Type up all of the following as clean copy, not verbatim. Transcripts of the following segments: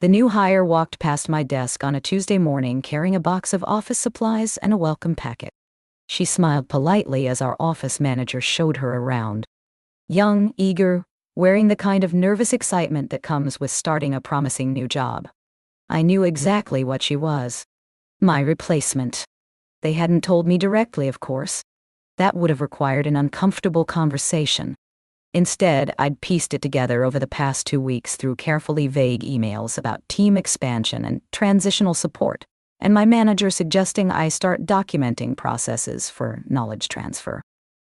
The new hire walked past my desk on a Tuesday morning carrying a box of office supplies and a welcome packet. She smiled politely as our office manager showed her around. Young, eager, wearing the kind of nervous excitement that comes with starting a promising new job. I knew exactly what she was. My replacement. They hadn't told me directly, of course. That would have required an uncomfortable conversation. Instead, I'd pieced it together over the past 2 weeks through carefully vague emails about team expansion and transitional support, and my manager suggesting I start documenting processes for knowledge transfer.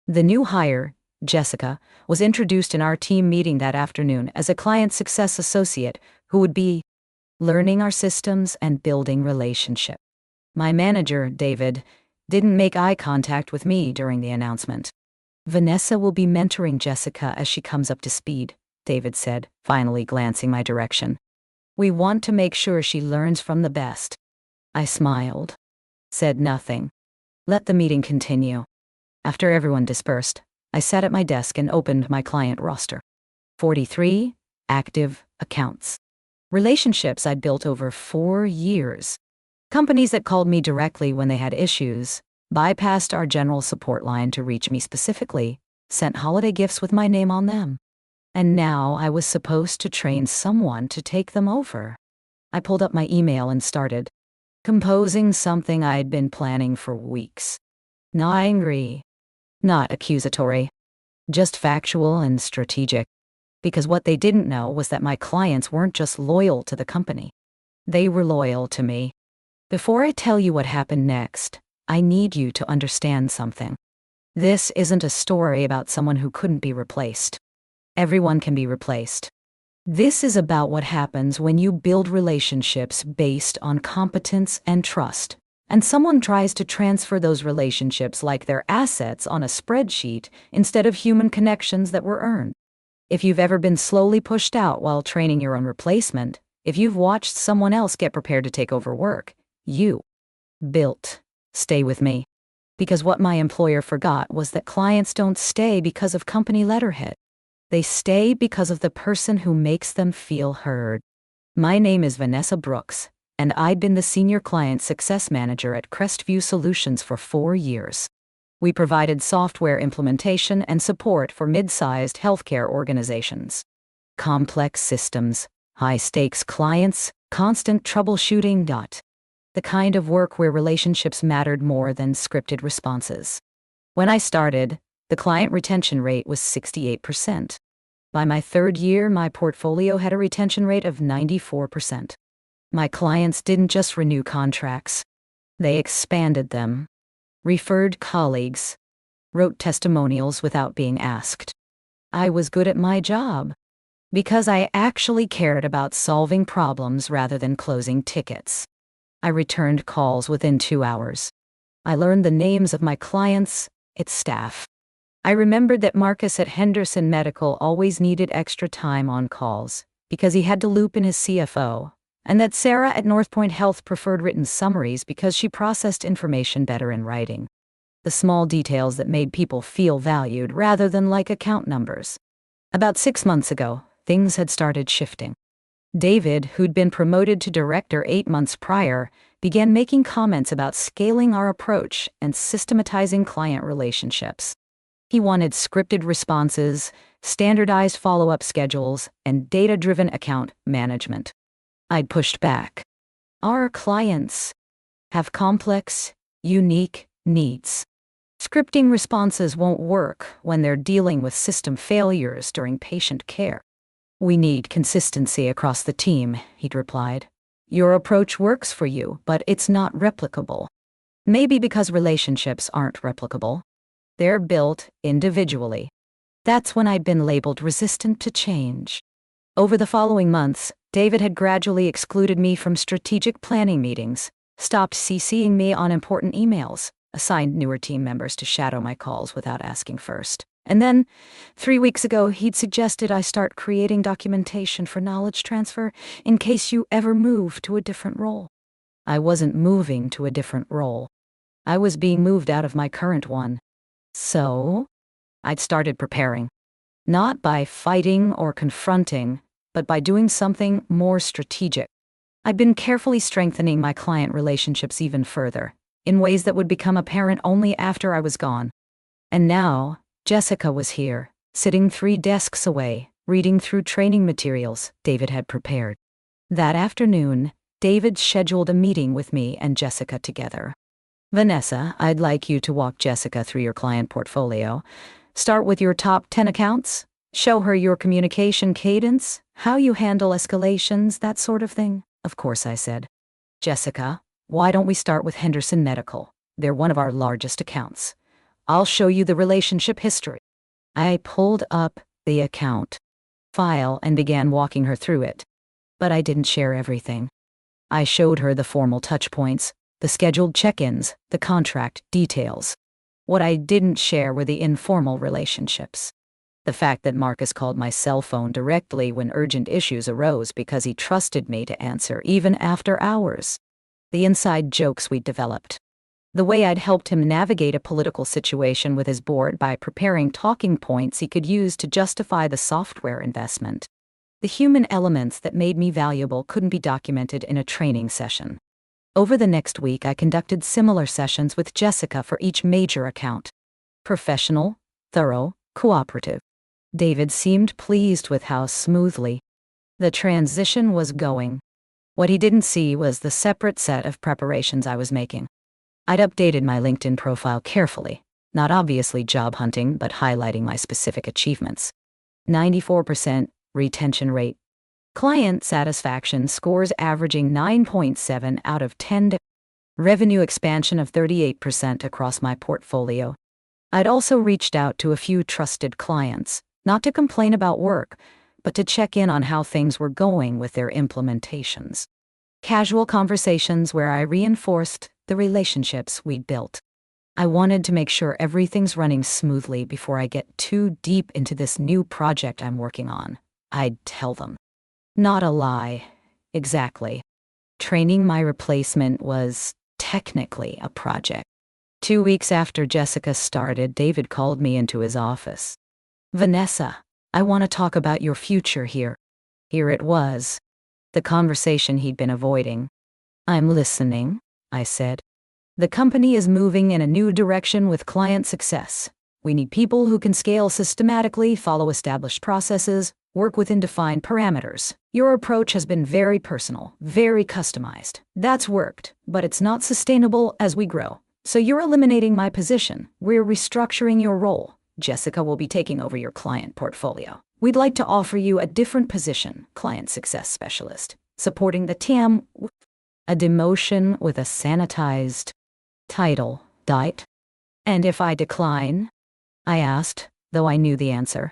The new hire, Jessica, was introduced in our team meeting that afternoon as a client success associate who would be learning our systems and building relationship. My manager, David, didn't make eye contact with me during the announcement. Vanessa will be mentoring Jessica as she comes up to speed, David said, finally glancing my direction. We want to make sure she learns from the best. I smiled, said nothing. Let the meeting continue. After everyone dispersed, I sat at my desk and opened my client roster. 43 active accounts. Relationships I'd built over 4 years. Companies that called me directly when they had issues, bypassed our general support line to reach me specifically, sent holiday gifts with my name on them. And now I was supposed to train someone to take them over. I pulled up my email and started composing something I'd been planning for weeks. Not angry, not accusatory, just factual and strategic. Because what they didn't know was that my clients weren't just loyal to the company. They were loyal to me. Before I tell you what happened next, I need you to understand something. This isn't a story about someone who couldn't be replaced. Everyone can be replaced. This is about what happens when you build relationships based on competence and trust, and someone tries to transfer those relationships like they're assets on a spreadsheet instead of human connections that were earned. If you've ever been slowly pushed out while training your own replacement, if you've watched someone else get prepared to take over work, you built. Stay with me. Because what my employer forgot was that clients don't stay because of company letterhead. They stay because of the person who makes them feel heard. My name is Vanessa Brooks, and I'd been the senior client success manager at Crestview Solutions for 4 years. We provided software implementation and support for mid-sized healthcare organizations. Complex systems, high-stakes clients, constant troubleshooting. The kind of work where relationships mattered more than scripted responses. When I started, the client retention rate was 68%. By my 3rd year, my portfolio had a retention rate of 94%. My clients didn't just renew contracts. They expanded them, referred colleagues, wrote testimonials without being asked. I was good at my job because I actually cared about solving problems rather than closing tickets. I returned calls within 2 hours. I learned the names of my clients, its staff. I remembered that Marcus at Henderson Medical always needed extra time on calls because he had to loop in his CFO, and that Sarah at Northpoint Health preferred written summaries because she processed information better in writing. The small details that made people feel valued rather than like account numbers. About 6 months ago, things had started shifting. David, who'd been promoted to director 8 months prior, began making comments about scaling our approach and systematizing client relationships. He wanted scripted responses, standardized follow-up schedules, and data-driven account management. I'd pushed back. Our clients have complex, unique needs. Scripting responses won't work when they're dealing with system failures during patient care. We need consistency across the team, he'd replied. Your approach works for you, but it's not replicable. Maybe because relationships aren't replicable. They're built individually. That's when I'd been labeled resistant to change. Over the following months, David had gradually excluded me from strategic planning meetings, stopped CCing me on important emails, assigned newer team members to shadow my calls without asking first. And then, 3 weeks ago, he'd suggested I start creating documentation for knowledge transfer in case you ever move to a different role. I wasn't moving to a different role. I was being moved out of my current one. So, I'd started preparing. Not by fighting or confronting, but by doing something more strategic. I'd been carefully strengthening my client relationships even further, in ways that would become apparent only after I was gone. And now, Jessica was here, sitting 3 desks away, reading through training materials David had prepared. That afternoon, David scheduled a meeting with me and Jessica together. Vanessa, I'd like you to walk Jessica through your client portfolio. Start with your top 10 accounts. Show her your communication cadence, how you handle escalations, that sort of thing. Of course, I said. Jessica, why don't we start with Henderson Medical? They're one of our largest accounts. I'll show you the relationship history. I pulled up the account file and began walking her through it. But I didn't share everything. I showed her the formal touchpoints, the scheduled check-ins, the contract details. What I didn't share were the informal relationships. The fact that Marcus called my cell phone directly when urgent issues arose because he trusted me to answer even after hours. The inside jokes we'd developed. The way I'd helped him navigate a political situation with his board by preparing talking points he could use to justify the software investment. The human elements that made me valuable couldn't be documented in a training session. Over the next week, I conducted similar sessions with Jessica for each major account. Professional, thorough, cooperative. David seemed pleased with how smoothly the transition was going. What he didn't see was the separate set of preparations I was making. I'd updated my LinkedIn profile carefully, not obviously job hunting, but highlighting my specific achievements. 94% retention rate. Client satisfaction scores averaging 9.7 out of 10. Revenue expansion of 38% across my portfolio. I'd also reached out to a few trusted clients, not to complain about work, but to check in on how things were going with their implementations. Casual conversations where I reinforced the relationships we'd built. I wanted to make sure everything's running smoothly before I get too deep into this new project I'm working on. I'd tell them. Not a lie. Exactly. Training my replacement was technically a project. 2 weeks after Jessica started, David called me into his office. Vanessa, I want to talk about your future here. Here it was. The conversation he'd been avoiding. I'm listening, I said. The company is moving in a new direction with client success. We need people who can scale systematically, follow established processes, work within defined parameters. Your approach has been very personal, very customized. That's worked, but it's not sustainable as we grow. So you're eliminating my position. We're restructuring your role. Jessica will be taking over your client portfolio. We'd like to offer you a different position, client success specialist, supporting the team. A demotion with a sanitized title, diet. And if I decline? I asked, though I knew the answer.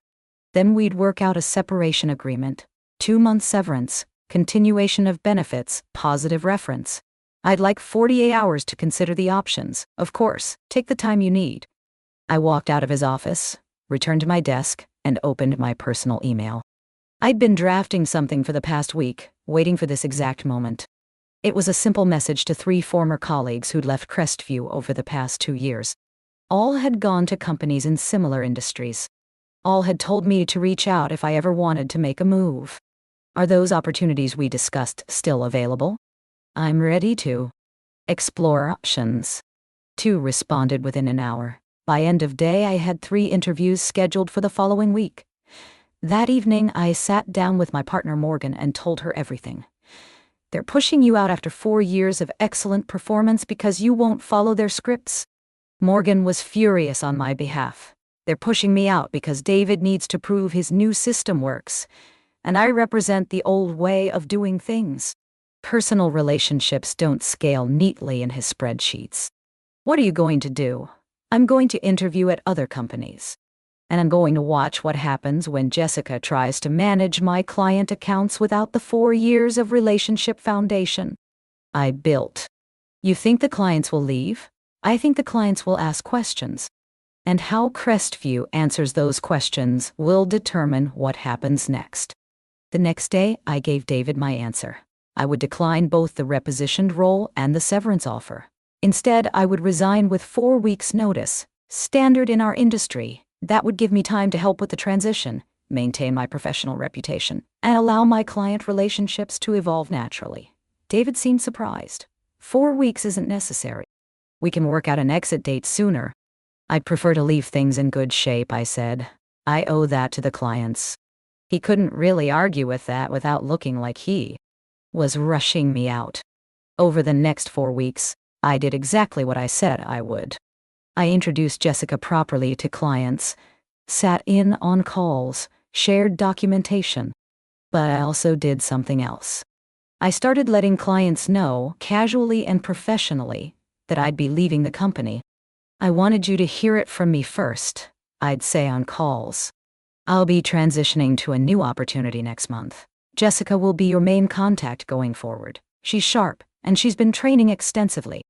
Then we'd work out a separation agreement, 2-month severance, continuation of benefits, positive reference. I'd like 48 hours to consider the options. Of course, take the time you need. I walked out of his office, returned to my desk, and opened my personal email. I'd been drafting something for the past week, waiting for this exact moment. It was a simple message to 3 former colleagues who'd left Crestview over the past 2 years. All had gone to companies in similar industries. All had told me to reach out if I ever wanted to make a move. Are those opportunities we discussed still available? I'm ready to explore options. 2 responded within an hour. By end of day, I had 3 interviews scheduled for the following week. That evening, I sat down with my partner Morgan and told her everything. They're pushing you out after 4 years of excellent performance because you won't follow their scripts. Morgan was furious on my behalf. They're pushing me out because David needs to prove his new system works, and I represent the old way of doing things. Personal relationships don't scale neatly in his spreadsheets. What are you going to do? I'm going to interview at other companies. And I'm going to watch what happens when Jessica tries to manage my client accounts without the 4 years of relationship foundation I built. You think the clients will leave? I think the clients will ask questions. And how Crestview answers those questions will determine what happens next. The next day, I gave David my answer. I would decline both the repositioned role and the severance offer. Instead, I would resign with 4 weeks' notice, standard in our industry. That would give me time to help with the transition, maintain my professional reputation, and allow my client relationships to evolve naturally. David seemed surprised. 4 weeks isn't necessary. We can work out an exit date sooner. I'd prefer to leave things in good shape, I said. I owe that to the clients. He couldn't really argue with that without looking like he was rushing me out. Over the next 4 weeks, I did exactly what I said I would. I introduced Jessica properly to clients, sat in on calls, shared documentation. But I also did something else. I started letting clients know, casually and professionally, that I'd be leaving the company. I wanted you to hear it from me first, I'd say on calls. I'll be transitioning to a new opportunity next month. Jessica will be your main contact going forward. She's sharp, and she's been training extensively.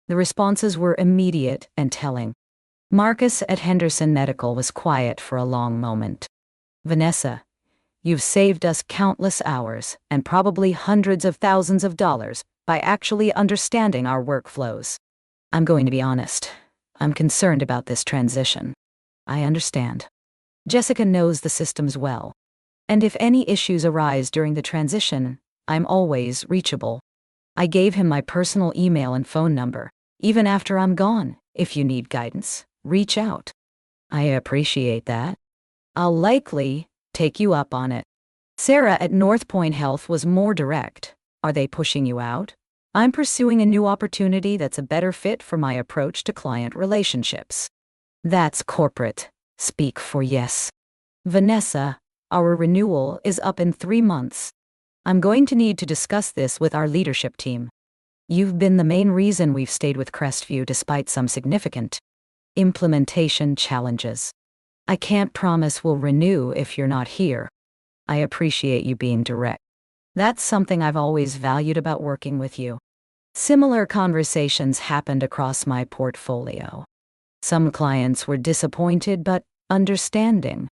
The responses were immediate and telling. Marcus at Henderson Medical was quiet for a long moment. Vanessa, you've saved us countless hours and probably hundreds of thousands of dollars by actually understanding our workflows. I'm going to be honest. I'm concerned about this transition. I understand. Jessica knows the systems well. And if any issues arise during the transition, I'm always reachable. I gave him my personal email and phone number. Even after I'm gone, if you need guidance, reach out. I appreciate that. I'll likely take you up on it. Sarah at North Point Health was more direct. Are they pushing you out? I'm pursuing a new opportunity that's a better fit for my approach to client relationships. That's corporate. Speak for yes. Vanessa, our renewal is up in 3 months. I'm going to need to discuss this with our leadership team. You've been the main reason we've stayed with Crestview despite some significant implementation challenges. I can't promise we'll renew if you're not here. I appreciate you being direct. That's something I've always valued about working with you. Similar conversations happened across my portfolio. Some clients were disappointed but understanding.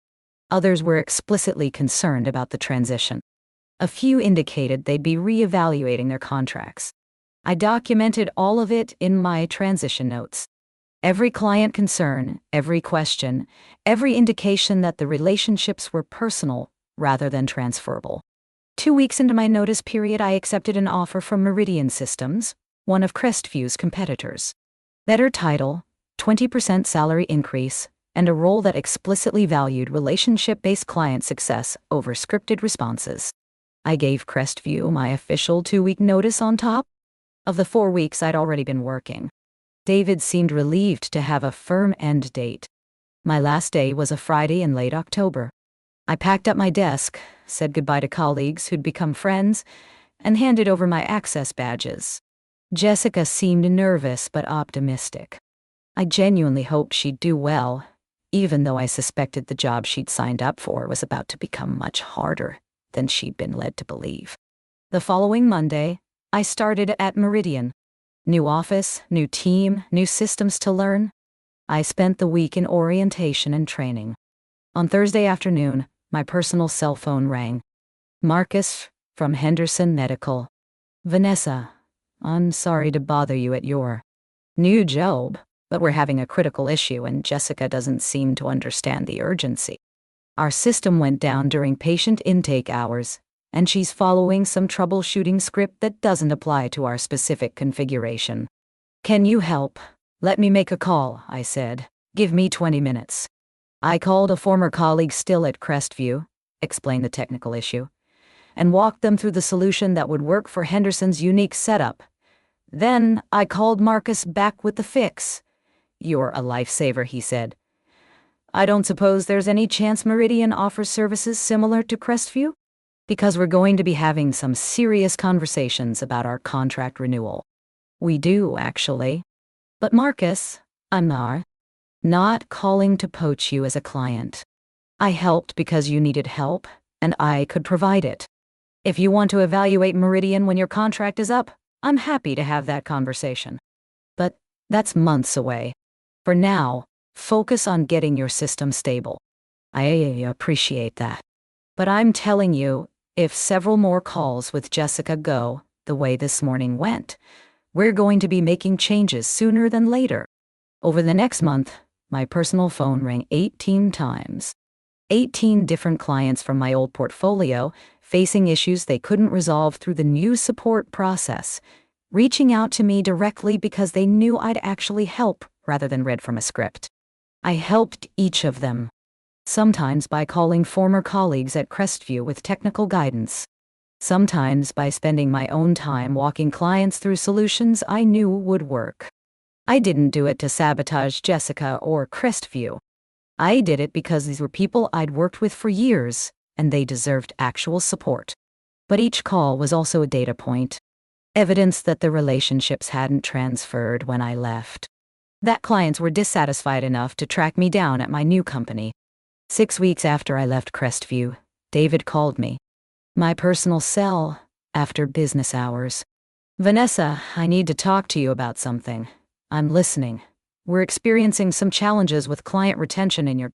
Others were explicitly concerned about the transition. A few indicated they'd be reevaluating their contracts. I documented all of it in my transition notes. Every client concern, every question, every indication that the relationships were personal rather than transferable. 2 weeks into my notice period, I accepted an offer from Meridian Systems, one of Crestview's competitors. Better title, 20% salary increase, and a role that explicitly valued relationship-based client success over scripted responses. I gave Crestview my official 2-week notice on top of the 4 weeks I'd already been working. David seemed relieved to have a firm end date. My last day was a Friday in late October. I packed up my desk, said goodbye to colleagues who'd become friends, and handed over my access badges. Jessica seemed nervous but optimistic. I genuinely hoped she'd do well, even though I suspected the job she'd signed up for was about to become much harder than she'd been led to believe. The following Monday, I started at Meridian. New office, new team, new systems to learn. I spent the week in orientation and training. On Thursday afternoon, my personal cell phone rang. Marcus, from Henderson Medical. Vanessa, I'm sorry to bother you at your new job, but we're having a critical issue and Jessica doesn't seem to understand the urgency. Our system went down during patient intake hours, and she's following some troubleshooting script that doesn't apply to our specific configuration. Can you help? Let me make a call, I said. Give me 20 minutes. I called a former colleague still at Crestview, explained the technical issue, and walked them through the solution that would work for Henderson's unique setup. Then I called Marcus back with the fix. You're a lifesaver, he said. I don't suppose there's any chance Meridian offers services similar to Crestview? Because we're going to be having some serious conversations about our contract renewal. We do, actually. But Marcus, I'm not calling to poach you as a client. I helped because you needed help, and I could provide it. If you want to evaluate Meridian when your contract is up, I'm happy to have that conversation. But that's months away. For now, focus on getting your system stable. I appreciate that. But I'm telling you, if several more calls with Jessica go the way this morning went, we're going to be making changes sooner than later. Over the next month, my personal phone rang 18 times. 18 different clients from my old portfolio facing issues they couldn't resolve through the new support process, reaching out to me directly because they knew I'd actually help rather than read from a script. I helped each of them, sometimes by calling former colleagues at Crestview with technical guidance, sometimes by spending my own time walking clients through solutions I knew would work. I didn't do it to sabotage Jessica or Crestview. I did it because these were people I'd worked with for years, and they deserved actual support. But each call was also a data point, evidence that the relationships hadn't transferred when I left. That clients were dissatisfied enough to track me down at my new company. 6 weeks after I left Crestview, David called me. My personal cell, after business hours. "Vanessa, I need to talk to you about something." "I'm listening." "We're experiencing some challenges with client retention in your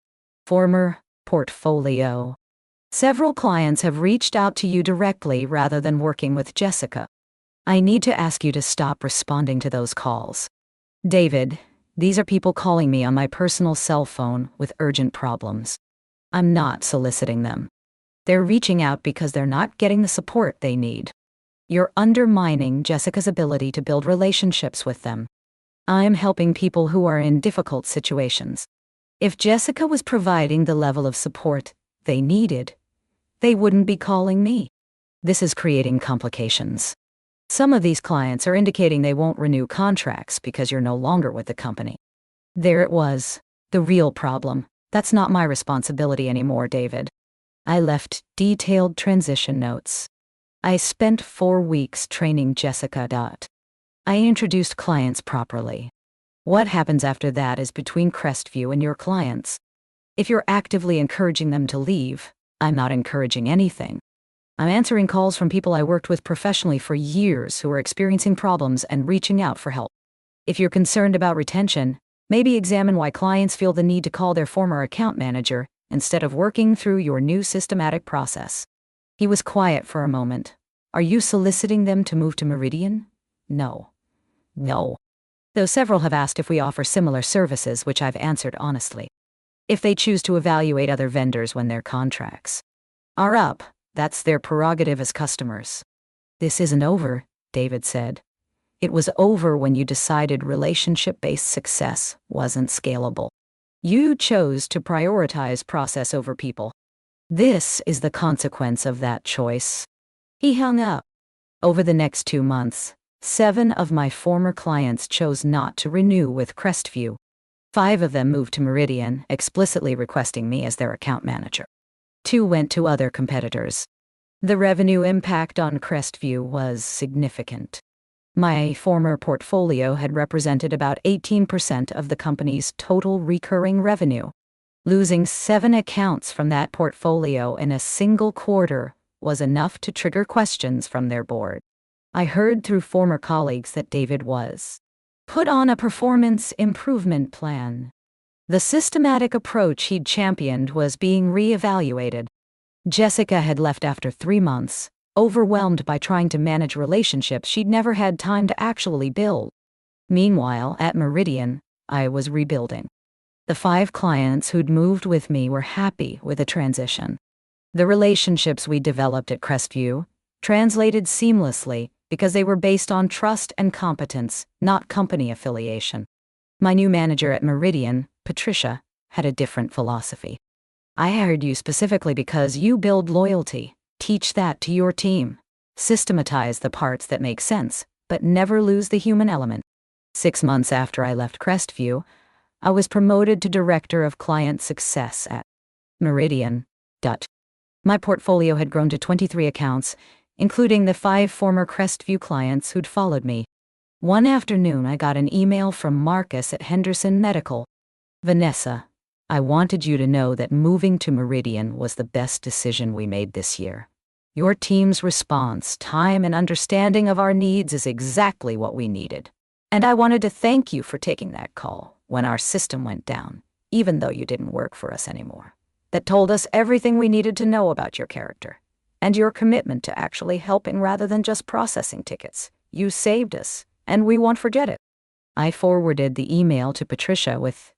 former portfolio. Several clients have reached out to you directly rather than working with Jessica. I need to ask you to stop responding to those calls." "David, these are people calling me on my personal cell phone with urgent problems. I'm not soliciting them. They're reaching out because they're not getting the support they need. You're undermining Jessica's ability to build relationships with them. I'm helping people who are in difficult situations. If Jessica was providing the level of support they needed, they wouldn't be calling me. This is creating complications. Some of these clients are indicating they won't renew contracts because you're no longer with the company." There it was, the real problem. "That's not my responsibility anymore, David." I left detailed transition notes. I spent 4 weeks training Jessica. I introduced clients properly. What happens after that is between Crestview and your clients. If you're actively encouraging them to leave, I'm not encouraging anything. I'm answering calls from people I worked with professionally for years who are experiencing problems and reaching out for help. If you're concerned about retention, maybe examine why clients feel the need to call their former account manager instead of working through your new systematic process. He was quiet for a moment. "Are you soliciting them to move to Meridian?" No. No. Though several have asked if we offer similar services, which I've answered honestly. If they choose to evaluate other vendors when their contracts are up, that's their prerogative as customers. "This isn't over," David said. "It was over when you decided relationship-based success wasn't scalable. You chose to prioritize process over people. This is the consequence of that choice." He hung up. Over the next 2 months, 7 of my former clients chose not to renew with Crestview. 5 of them moved to Meridian, explicitly requesting me as their account manager. 2 went to other competitors. The revenue impact on Crestview was significant. My former portfolio had represented about 18% of the company's total recurring revenue. Losing 7 accounts from that portfolio in a single quarter was enough to trigger questions from their board. I heard through former colleagues that David was put on a performance improvement plan. The systematic approach he'd championed was being re-evaluated. Jessica had left after 3 months, overwhelmed by trying to manage relationships she'd never had time to actually build. Meanwhile, at Meridian, I was rebuilding. The 5 clients who'd moved with me were happy with the transition. The relationships we developed at Crestview translated seamlessly because they were based on trust and competence, not company affiliation. My new manager at Meridian, Patricia, had a different philosophy. "I hired you specifically because you build loyalty. Teach that to your team. Systematize the parts that make sense, but never lose the human element." 6 months after I left Crestview, I was promoted to Director of Client Success at Meridian. My portfolio had grown to 23 accounts, including the 5 former Crestview clients who'd followed me. One afternoon, I got an email from Marcus at Henderson Medical. "Vanessa, I wanted you to know that moving to Meridian was the best decision we made this year. Your team's response, time, and understanding of our needs is exactly what we needed. And I wanted to thank you for taking that call when our system went down, even though you didn't work for us anymore. That told us everything we needed to know about your character, and your commitment to actually helping rather than just processing tickets. You saved us, and we won't forget it." I forwarded the email to Patricia with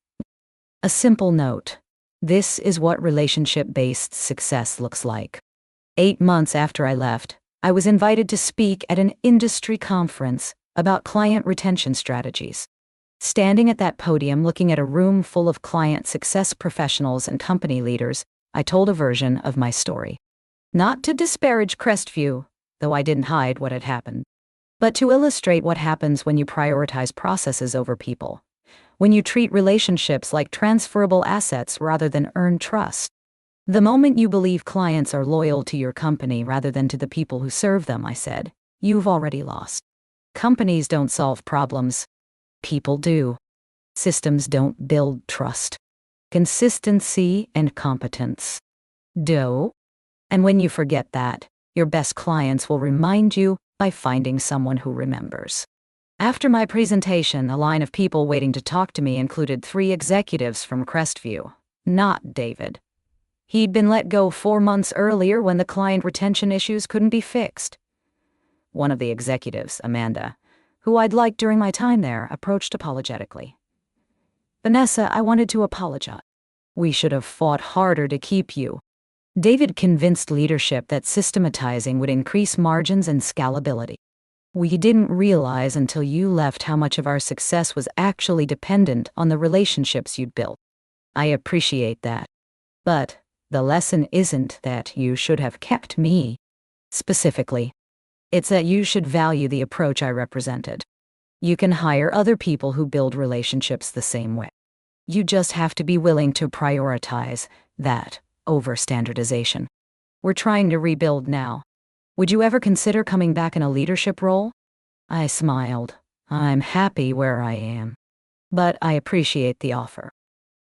a simple note. "This is what relationship-based success looks like. 8 months after I left, I was invited to speak at an industry conference about client retention strategies. Standing at that podium looking at a room full of client success professionals and company leaders, I told a version of my story. Not to disparage Crestview, though I didn't hide what had happened, but to illustrate what happens when you prioritize processes over people, when you treat relationships like transferable assets rather than earned trust. The moment you believe clients are loyal to your company rather than to the people who serve them, I said, you've already lost. Companies don't solve problems. People do. Systems don't build trust. Consistency and competence do. And when you forget that, your best clients will remind you by finding someone who remembers. After my presentation, a line of people waiting to talk to me included 3 executives from Crestview, not David. He'd been let go 4 months earlier when the client retention issues couldn't be fixed. One of the executives, Amanda, who I'd liked during my time there, approached apologetically. Vanessa, I wanted to apologize. We should have fought harder to keep you. David convinced leadership that systematizing would increase margins and scalability. We didn't realize until you left how much of our success was actually dependent on the relationships you'd built. I appreciate that. But the lesson isn't that you should have kept me. Specifically, it's that you should value the approach I represented. You can hire other people who build relationships the same way. You just have to be willing to prioritize that over standardization. We're trying to rebuild now. Would you ever consider coming back in a leadership role? I smiled. I'm happy where I am. But I appreciate the offer.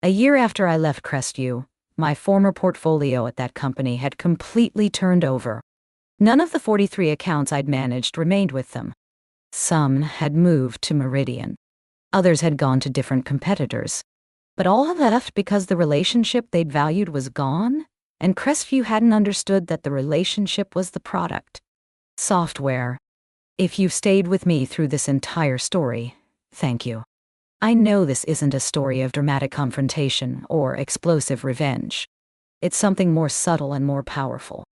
A year after I left Crestview, my former portfolio at that company had completely turned over. None of the 43 accounts I'd managed remained with them. Some had moved to Meridian. Others had gone to different competitors. But all had left because the relationship they'd valued was gone, and Crestview hadn't understood that the relationship was the product. Software. If you've stayed with me through this entire story, thank you. I know this isn't a story of dramatic confrontation or explosive revenge. It's something more subtle and more powerful.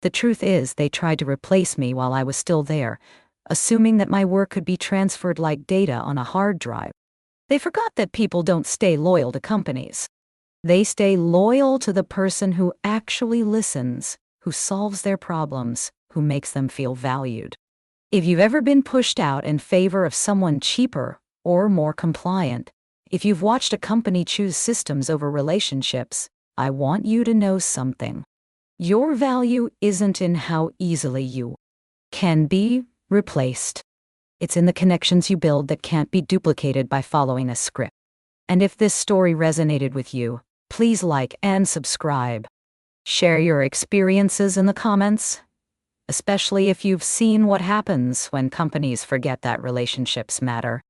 The truth is, they tried to replace me while I was still there, assuming that my work could be transferred like data on a hard drive. They forgot that people don't stay loyal to companies. They stay loyal to the person who actually listens, who solves their problems, who makes them feel valued. If you've ever been pushed out in favor of someone cheaper or more compliant, if you've watched a company choose systems over relationships, I want you to know something. Your value isn't in how easily you can be replaced. It's in the connections you build that can't be duplicated by following a script. And if this story resonated with you, please like and subscribe. Share your experiences in the comments, especially if you've seen what happens when companies forget that relationships matter.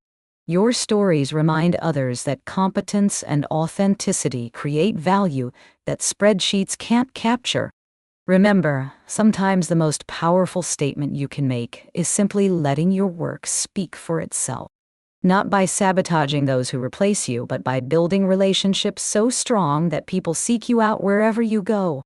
Your stories remind others that competence and authenticity create value that spreadsheets can't capture. Remember, sometimes the most powerful statement you can make is simply letting your work speak for itself. Not by sabotaging those who replace you, but by building relationships so strong that people seek you out wherever you go.